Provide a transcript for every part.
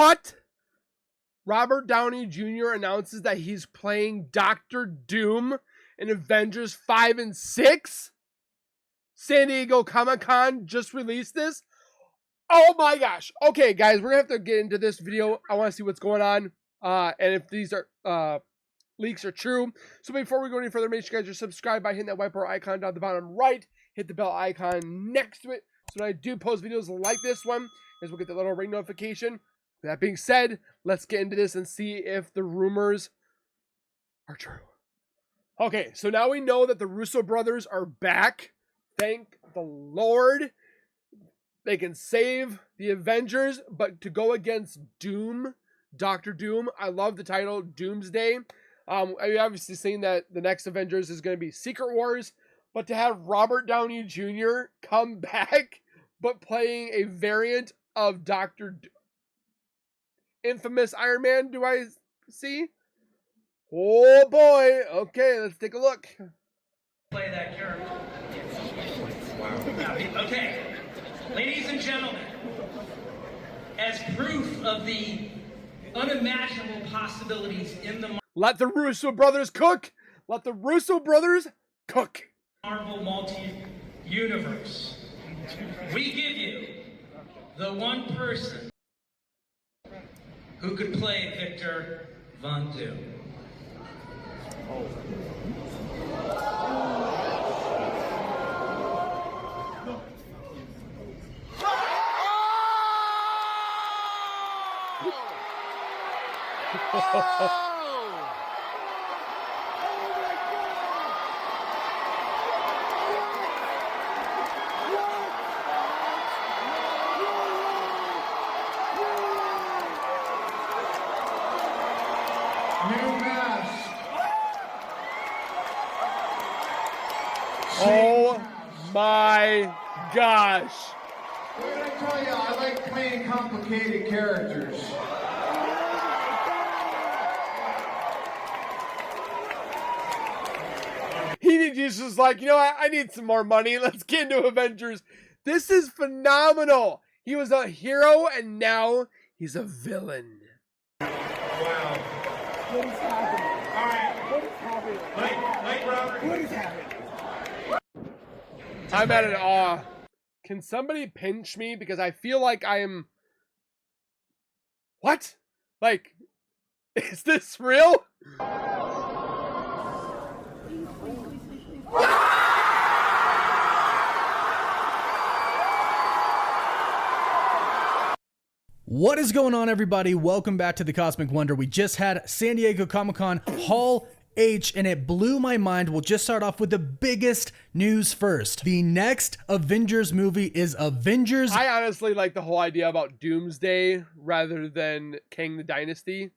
What? Robert Downey Jr. announces that he's playing Doctor Doom in Avengers 5 and 6? San Diego Comic-Con just released this? Oh my gosh. Okay, guys, we're going to have to get into this video. I want to see what's going on and if these are leaks are true. So before we go any further, make sure you guys are subscribed by hitting that white bar icon down the bottom right. Hit the bell icon next to it. So when I do post videos like this one, we'll get the little ring notification. With that being said, let's get into this and see if the rumors are true. Okay, so now we know that the Russo brothers are back. Thank the Lord. They can save the Avengers, but to go against Doom, Doctor Doom, I love the title, Doomsday. I've obviously seen that the next Avengers is going to be Secret Wars, but to have Robert Downey Jr. come back, but playing a variant of Doctor Infamous Iron Man, do I see? Oh boy. Okay, let's take a look. Play that character. Wow. Okay, ladies and gentlemen, as proof of the unimaginable possibilities in the Let the Russo brothers cook. Let the Russo brothers cook. Marvel multi-universe, we give you the one person who could play Victor Von Doom. Oh my gosh. What did I tell you? I like playing complicated characters. He just was like, you know what? I need some more money. Let's get into Avengers. This is phenomenal. He was a hero and now he's a villain. Wow. What is happening? All right. What is happening? Mike Robert. What is happening? I'm at an awe. Can somebody pinch me? Because I feel like I am... What? Like, is this real? What is going on, everybody? Welcome back to the Cosmic Wonder. We just had San Diego Comic-Con Hall H, and it blew my mind. We'll just start off with the biggest news first. The next Avengers movie is Avengers. I honestly like the whole idea about Doomsday rather than Kang the Dynasty.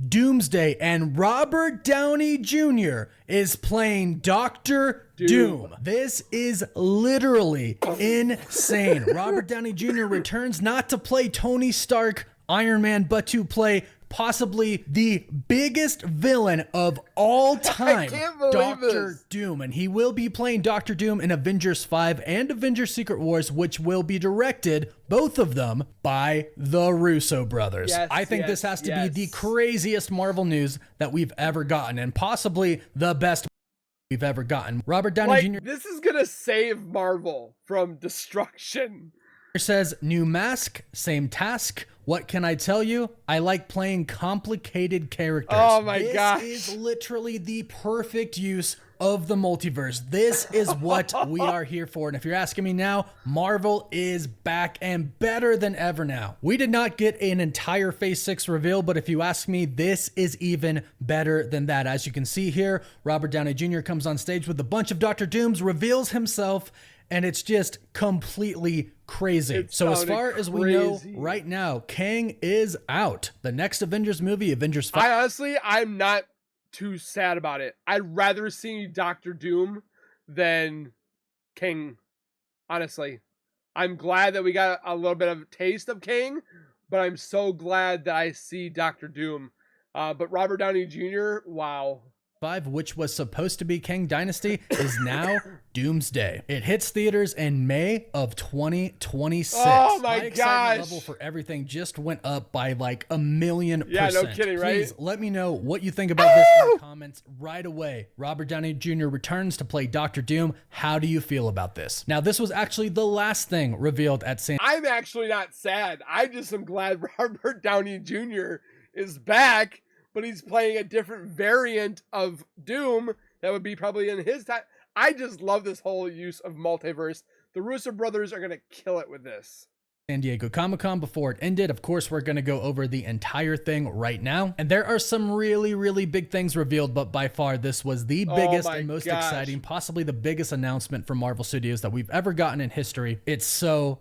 Doomsday, and Robert Downey Jr. is playing Doctor Doom. This is literally insane. Robert Downey Jr. returns not to play Tony Stark, Iron Man, but to play possibly the biggest villain of all time, Doctor Doom. And he will be playing Doctor Doom in Avengers 5 and Avengers Secret Wars, which will be directed, both of them, by the Russo brothers. Yes, I think this has to be the craziest Marvel news that we've ever gotten, and possibly the best we've ever gotten. Robert Downey Jr. This is gonna save Marvel from destruction. Says, new mask, same task. What can I tell you? I like playing complicated characters. Oh my gosh. This is literally the perfect use of the multiverse. This is what we are here for. And if you're asking me now, Marvel is back and better than ever now. We did not get an entire Phase 6 reveal, but if you ask me, this is even better than that. As you can see here, Robert Downey Jr. comes on stage with a bunch of Dr. Dooms, reveals himself, and it's just completely crazy. So as far as we know right now, Kang is out. The next Avengers movie, Avengers 5. I'm not too sad about it. I'd rather see Doctor Doom than Kang. Honestly, I'm glad that we got a little bit of a taste of Kang, but I'm so glad that I see Doctor Doom. But Robert Downey Jr., wow. 5, which was supposed to be Kang Dynasty, is now Doomsday. It hits theaters in May of 2026. Oh my excitement gosh. level for everything just went up by like 1,000,000%. Yeah, no kidding, right? Please let me know what you think about this in the comments right away. Robert Downey Jr. returns to play Dr. Doom. How do you feel about this? Now, this was actually the last thing revealed at San I'm actually not sad. I just am glad Robert Downey Jr. is back, but he's playing a different variant of Doom that would be probably in his time. I just love this whole use of multiverse. The Russo brothers are going to kill it with this. San Diego Comic-Con before it ended. Of course, we're going to go over the entire thing right now. And there are some really, really big things revealed, but by far this was the biggest and most exciting, possibly the biggest announcement from Marvel Studios that we've ever gotten in history. It's so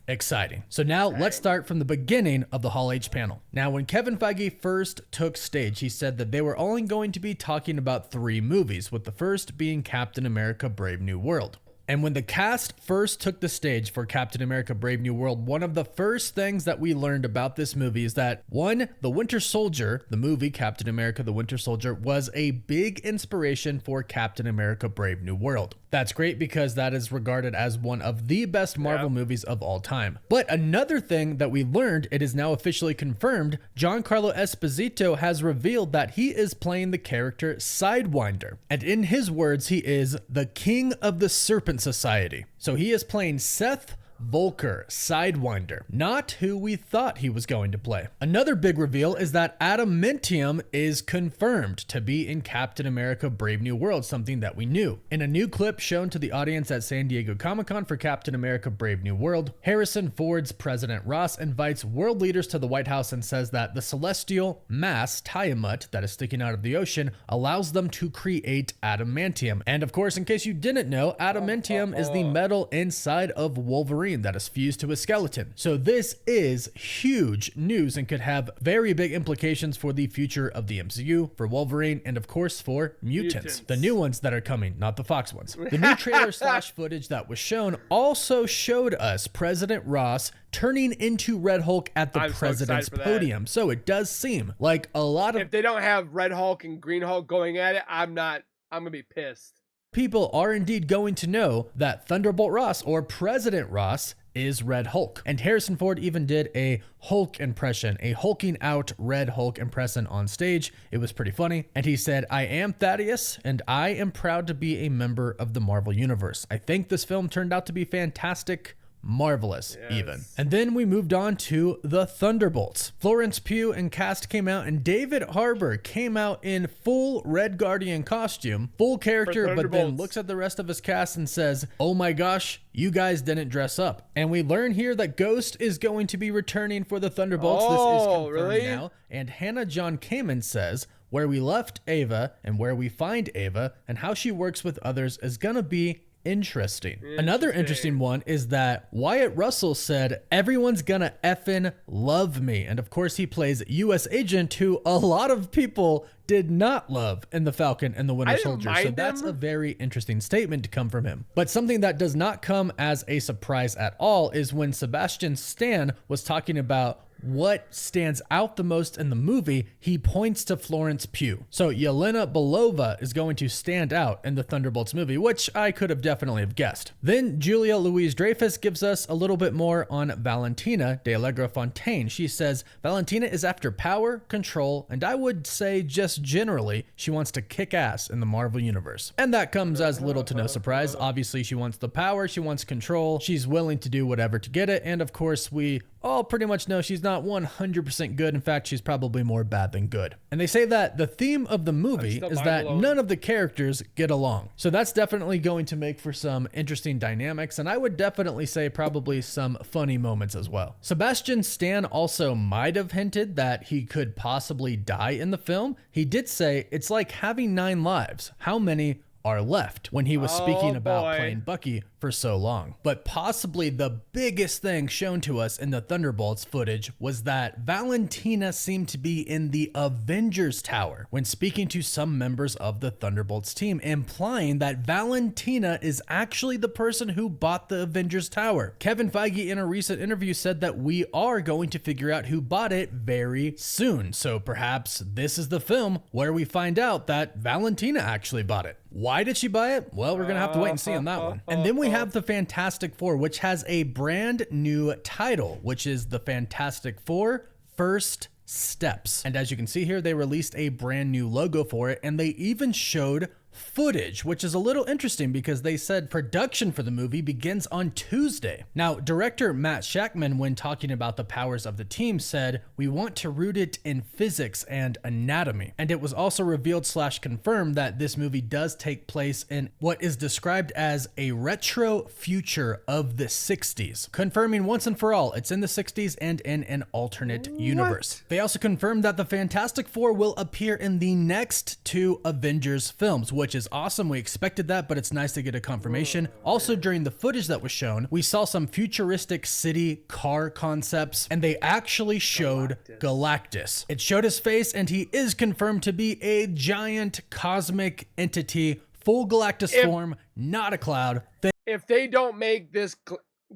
exciting. So now let's start from the beginning of the Hall H panel. Now, when Kevin Feige first took stage, he said that they were only going to be talking about 3 movies, with the first being Captain America: Brave New World. And when the cast first took the stage for Captain America: Brave New World, one of the first things that we learned about this movie is that, 1, the Winter Soldier, the movie Captain America: The Winter Soldier, was a big inspiration for Captain America: Brave New World. That's great because that is regarded as one of the best Marvel movies of all time. But another thing that we learned, it is now officially confirmed, Giancarlo Esposito has revealed that he is playing the character Sidewinder. And in his words, he is the king of the Serpent Society. So he is playing Seth Volker, Sidewinder, not who we thought he was going to play. Another big reveal is that adamantium is confirmed to be in Captain America: Brave New World, something that we knew. In a new clip shown to the audience at San Diego Comic-Con for Captain America: Brave New World, Harrison Ford's President Ross invites world leaders to the White House and says that the celestial mass Tiamat that is sticking out of the ocean allows them to create adamantium. And of course, in case you didn't know, adamantium is the metal inside of Wolverine that is fused to a skeleton. So this is huge news and could have very big implications for the future of the MCU, for Wolverine, and of course for mutants. The new ones that are coming, not the Fox ones. The new trailer slash footage that was shown also showed us President Ross turning into Red Hulk at the president's podium. So it does seem like a lot of... If they don't have Red Hulk and Green Hulk going at it, I'm gonna be pissed. People are indeed going to know that Thunderbolt Ross, or President Ross, is Red Hulk. And Harrison Ford even did a Hulk impression, a hulking out Red Hulk impression on stage. It was pretty funny. And he said, "I am Thaddeus, and I am proud to be a member of the Marvel Universe. I think this film turned out to be fantastic. Marvelous, even." And then we moved on to the Thunderbolts. Florence Pugh and cast came out, and David Harbour came out in full Red Guardian costume, full character, but then looks at the rest of his cast and says, "Oh my gosh, you guys didn't dress up." And we learn here that Ghost is going to be returning for the Thunderbolts. This is confirmed now. And Hannah John Kamen says, "Where we left Ava and where we find Ava and how she works with others is gonna be interesting." Another interesting one is that Wyatt Russell said, "Everyone's gonna effing love me." And of course he plays U.S. agent, who a lot of people did not love in The Falcon and the Winter Soldier. So that's a very interesting statement to come from him. But something that does not come as a surprise at all is when Sebastian Stan was talking about what stands out the most in the movie, he points to Florence Pugh. So Yelena Belova is going to stand out in the Thunderbolts movie, which I could have definitely have guessed. Then Julia Louis-Dreyfus gives us a little bit more on Valentina de Allegra Fontaine. She says Valentina is after power, control, and I would say just generally, she wants to kick ass in the Marvel Universe. And that comes as little to no surprise. Obviously, she wants the power, she wants control, she's willing to do whatever to get it, and of course, we all pretty much know she's not 100% good. In fact, she's probably more bad than good. And they say that the theme of the movie is that none of the characters get along. So that's definitely going to make for some interesting dynamics, and I would definitely say probably some funny moments as well. Sebastian Stan also might have hinted that he could possibly die in the film. He did say, "It's like having 9 lives. How many are left when he was speaking about boy. playing Bucky for so long. But possibly the biggest thing shown to us in the Thunderbolts footage was that Valentina seemed to be in the Avengers Tower when speaking to some members of the Thunderbolts team, implying that Valentina is actually the person who bought the Avengers Tower. Kevin Feige in a recent interview said that we are going to figure out who bought it very soon. So perhaps this is the film where we find out that Valentina actually bought it. Why did she buy it? Well, we're going to have to wait and see on that one. And then we have the Fantastic Four, which has a brand new title, which is the Fantastic Four First Steps. And as you can see here, they released a brand new logo for it, and they even showed footage, which is a little interesting because they said production for the movie begins on Tuesday. Now, director Matt Shakman, when talking about the powers of the team, said, "We want to root it in physics and anatomy." And it was also revealed / confirmed that this movie does take place in what is described as a retro future of the 60s, confirming once and for all it's in the 60s and in an alternate universe. They also confirmed that the Fantastic Four will appear in the next 2 Avengers films, which is awesome. We expected that, but it's nice to get a confirmation. Also, during the footage that was shown, we saw some futuristic city car concepts, and they actually showed Galactus. It showed his face, and he is confirmed to be a giant cosmic entity, full Galactus form, not a cloud. If they don't make this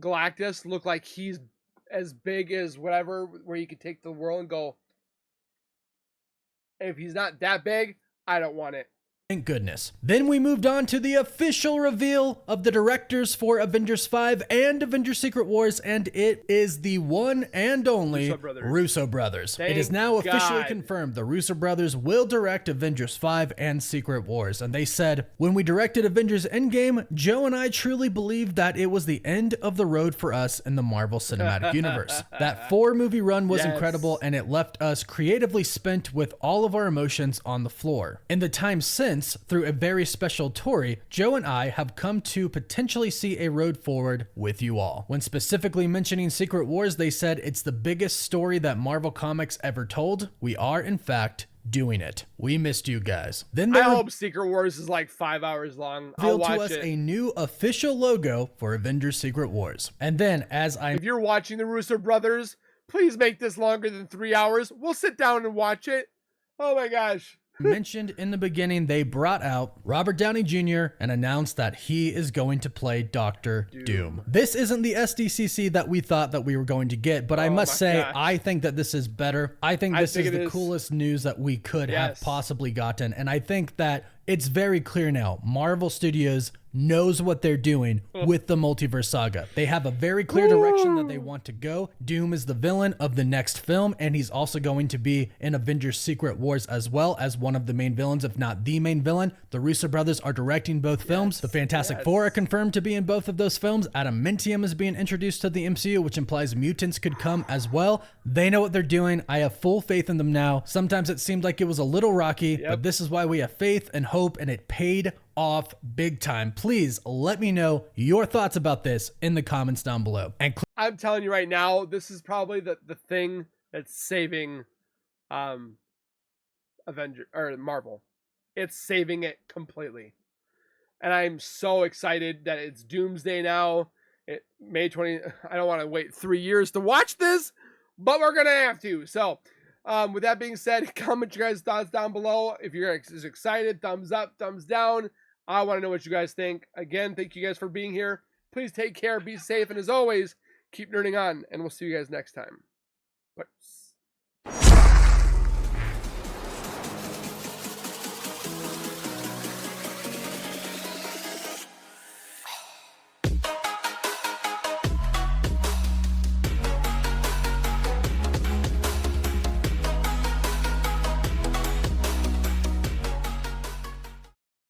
Galactus look like he's as big as whatever, where you could take the world and go, if he's not that big, I don't want it. Thank goodness. Then we moved on to the official reveal of the directors for Avengers 5 and Avengers Secret Wars, and it is the one and only Russo Brothers. It is now officially confirmed the Russo Brothers will direct Avengers 5 and Secret Wars, and they said, "When we directed Avengers Endgame, Joe and I truly believed that it was the end of the road for us in the Marvel Cinematic Universe. That 4-movie run was incredible, and it left us creatively spent with all of our emotions on the floor. In the time since, through a very special Tory, Joe and I have come to potentially see a road forward with you all." When specifically mentioning Secret Wars, they said it's the biggest story that Marvel Comics ever told. We are, in fact, doing it. We missed you guys. Then I hope Secret Wars is like 5 hours long. I'll watch to us a new official logo for Avengers Secret Wars. And then if you're watching the Russo Brothers, please make this longer than 3 hours. We'll sit down and watch it. Oh my gosh. mentioned in the beginning, they brought out Robert Downey Jr. and announced that he is going to play Dr. Doom. This isn't the SDCC that we thought that we were going to get, but I must say, I think that this is better. I think this is the coolest news that we could have possibly gotten. And I think that it's very clear now. Marvel Studios knows what they're doing with the multiverse saga. They have a very clear direction that they want to go. Doom is the villain of the next film, and he's also going to be in Avengers Secret Wars as well as one of the main villains, if not the main villain. The Russo brothers are directing both films. The Fantastic Four are confirmed to be in both of those films. Adamantium is being introduced to the MCU, which implies mutants could come as well. They know what they're doing. I have full faith in them now. Sometimes it seemed like it was a little rocky, but this is why we have faith and hope, and it paid off big time. Please let me know your thoughts about this in the comments down below. And I'm telling you right now, this is probably the thing that's saving Avenger or Marvel. It's saving it completely. And I'm so excited that it's Doomsday now. May 20. I don't want to wait 3 years to watch this, but we're gonna have to. So with that being said, comment your guys' thoughts down below. If you're as excited, thumbs up, thumbs down. I want to know what you guys think. Again, thank you guys for being here. Please take care, be safe, and as always, keep nerding on, and we'll see you guys next time. Peace.